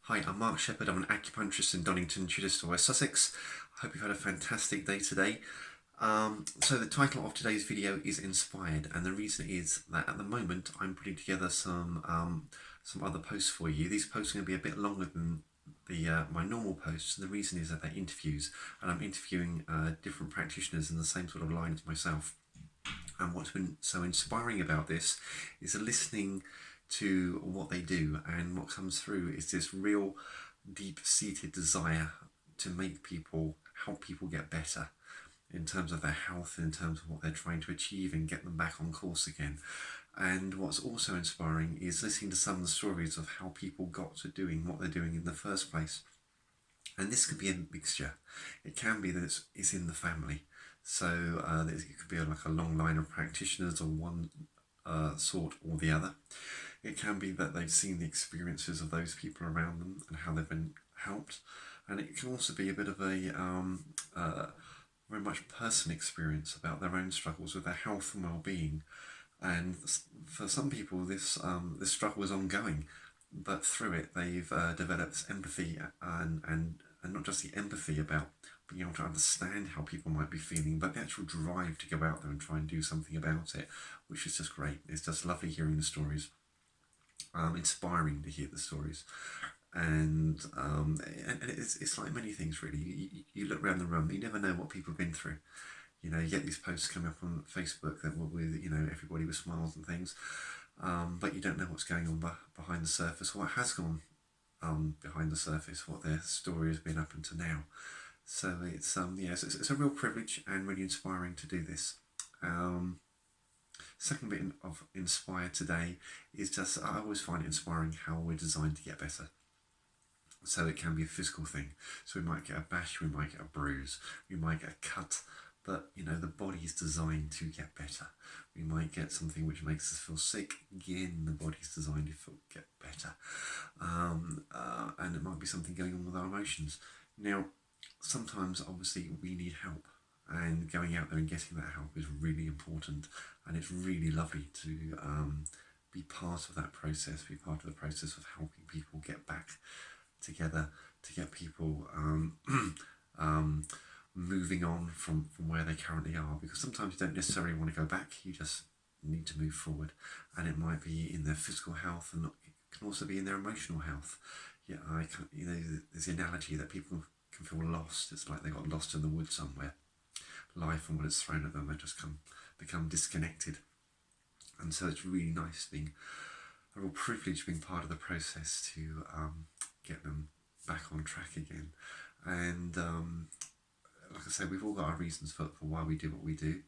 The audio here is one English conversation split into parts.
Hi, I'm Mark Shepherd. I'm an acupuncturist in Donington, Chichester, West Sussex. I hope you've had a fantastic day today. So the title of today's video is Inspired, and the reason is that at the moment I'm putting together some other posts for you. These posts are going to be a bit longer than my normal posts. And the reason is that they're interviews, and I'm interviewing different practitioners in the same sort of line as myself. And what's been so inspiring about this is listening to what they do, and what comes through is this real deep-seated desire to help people get better in terms of their health, in terms of what they're trying to achieve and get them back on course again. And what's also inspiring is listening to some of the stories of how people got to doing what they're doing in the first place. And this could be a mixture. It can be that it's in the family. So it could be like a long line of practitioners of one sort or the other. It can be that they've seen the experiences of those people around them and how they've been helped. And it can also be a bit of a very much personal experience about their own struggles with their health and well-being. And for some people, this struggle is ongoing, but through it they've developed empathy and not just the empathy about being able to understand how people might be feeling, but the actual drive to go out there and try and do something about it, which is just great. It's just lovely hearing the stories, inspiring to hear the stories. And it's like many things really. You look around the room, you never know what people have been through. You get these posts coming up on Facebook that were with, everybody with smiles and things, but you don't know what's going on behind the surface, what has gone behind the surface, what their story has been up until now. So it's a real privilege and really inspiring to do this. Second bit of inspired today is just, I always find it inspiring how we're designed to get better. So it can be a physical thing. So we might get a bash, we might get a bruise, we might get a cut, but the body is designed to get better. We might get something which makes us feel sick. Again, the body's designed to get better. And it might be something going on with our emotions. Now, sometimes obviously we need help, and going out there and getting that help is really important, and it's really lovely to be part of that process, be part of the process of helping people get back together, to get people moving on from where they currently are, because sometimes you don't necessarily want to go back, you just need to move forward. And it might be in their physical health, and it can also be in their emotional health. There's the analogy that people can feel lost. It's like they got lost in the woods somewhere. Life and what it's thrown at them, they just become disconnected. And so it's really nice being a real privilege being part of the process to get them back on track again. And like I said, we've all got our reasons for why we do what we do.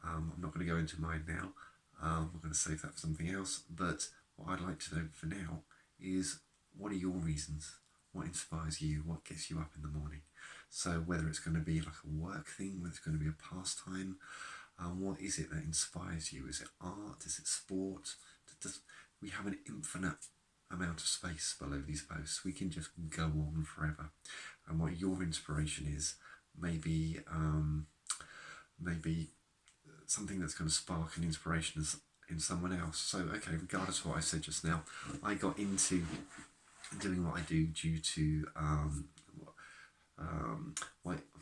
I'm not going to go into mine now. We're going to save that for something else. But what I'd like to know for now is, what are your reasons? What inspires you? What gets you up in the morning? So whether it's going to be like a work thing, whether it's going to be a pastime, what is it that inspires you? Is it art? Is it sport? We have an infinite amount of space below these posts. We can just go on forever. And what your inspiration is, maybe something that's going to spark an inspiration in someone else. So okay, regardless of what I said just now, I got into doing what I do due to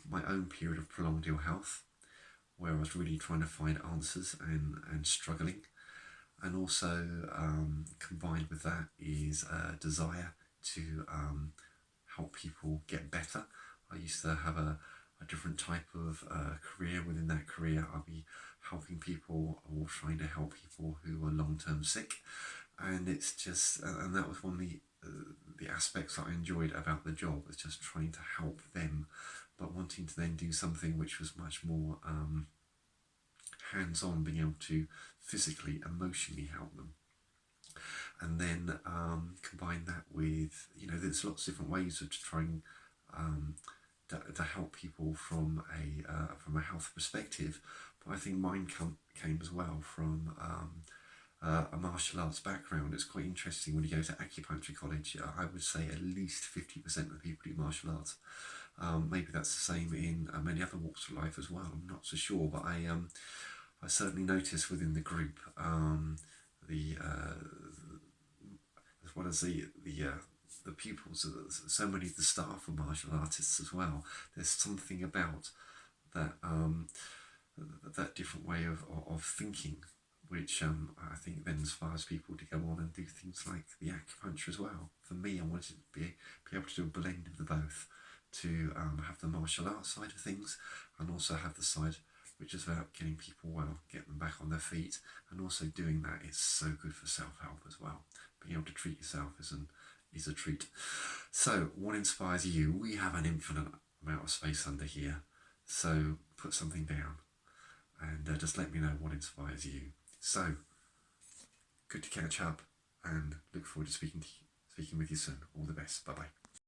my own period of prolonged ill health, where I was really trying to find answers and struggling. And also combined with that is a desire to help people get better. I used to have a different type of career. Within that career, I'll be helping people or trying to help people who are long-term sick. And it's just, and that was one of the aspects that I enjoyed about the job, was just trying to help them, but wanting to then do something which was much more hands-on, being able to physically, emotionally help them. And then combine that with, there's lots of different ways of trying to help people from a health perspective. But I think mine came as well from a martial arts background. It's quite interesting when you go to acupuncture college. I would say at least 50% of the people do martial arts. Maybe that's the same in many other walks of life as well. I'm not so sure, but I certainly noticed within the group as well as the the pupils, so many of the staff are martial artists as well. There's something about that that different way of thinking, which I think then inspires people to go on and do things like the acupuncture as well. For me, I wanted to be able to do a blend of the both, to have the martial arts side of things and also have the side which is about getting people well, getting them back on their feet, and also doing that is so good for self-help as well. Being able to treat yourself is a treat. So what inspires you? We have an infinite amount of space under here, so put something down and just let me know what inspires you. So good to catch up, and look forward to speaking with you soon. All the best. Bye bye.